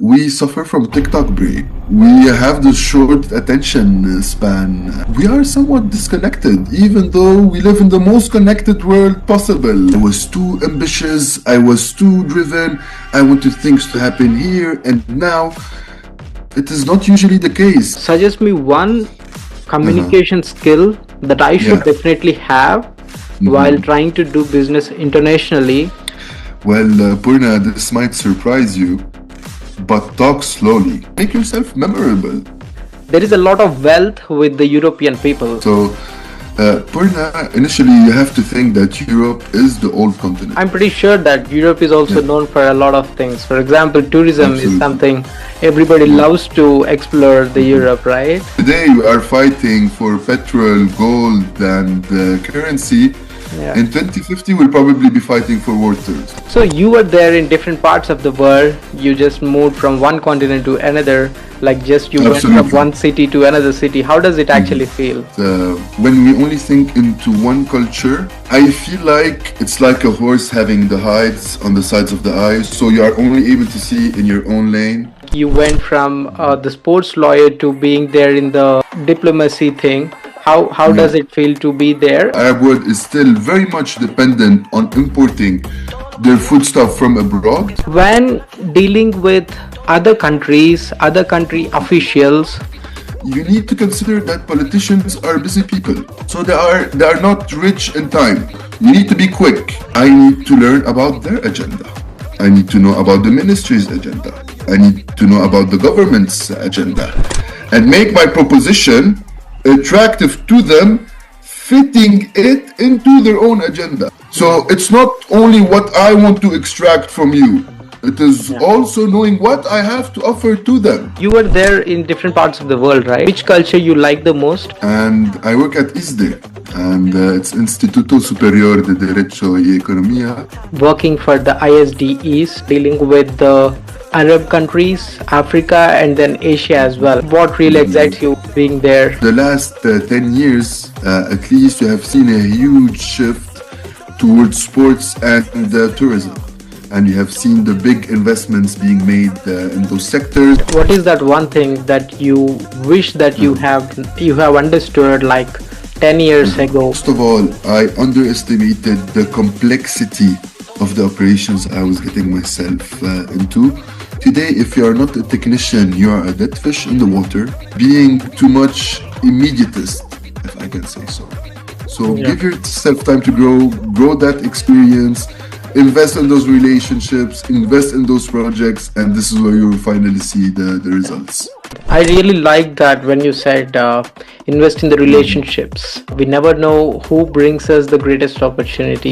we suffer from TikTok brain. We have the short attention span. We are somewhat disconnected, even though we live in the most connected world possible. I was too ambitious, I was too driven, I wanted things to happen here and now. It is not usually the case. Suggest me one communication skill that I should definitely have while trying to do business internationally. Well, Purna, this might surprise you, but talk slowly. Make yourself memorable. There is a lot of wealth with the European people. So, Purna, initially you have to think that Europe is the old continent. I'm pretty sure that Europe is also known for a lot of things. For example, tourism is something everybody loves to explore the Europe, right? Today we are fighting for petrol, gold and currency. In 2050 we'll probably be fighting for waters. So you were there in different parts of the world. You just moved from one continent to another, like just you went from one city to another city. How does it actually feel? When we only think into one culture, I feel like it's like a horse having the hides on the sides of the eyes, so you are only able to see in your own lane. You went from the sports lawyer to being there in the diplomacy thing. How does it feel to be there? Arab world is still very much dependent on importing their foodstuff from abroad. When dealing with other countries, other country officials, you need to consider that politicians are busy people. So they are not rich in time. You need to be quick. I need to learn about their agenda. I need to know about the ministry's agenda. I need to know about the government's agenda. And make my proposition attractive to them, fitting it into their own agenda. So it's not only what I want to extract from you, it is also knowing what I have to offer to them. You were there in different parts of the world, right? Which culture you like the most? And I work at ISDE, and it's Instituto Superior de Derecho y Economía. Working for the ISDEs, dealing with the Arab countries, Africa and then Asia as well. What really excites you being there? The last 10 years, at least, you have seen a huge shift towards sports and tourism. And you have seen the big investments being made in those sectors. What is that one thing that you wish that you have understood like 10 years ago? First of all, I underestimated the complexity of the operations I was getting myself into. Today, if you are not a technician, you are a dead fish in the water, being too much immediateist, if I can say so. So give yourself time to grow that experience, invest in those relationships, invest in those projects, and this is where you will finally see the results. I really like that when you said invest in the relationships. We never know who brings us the greatest opportunity.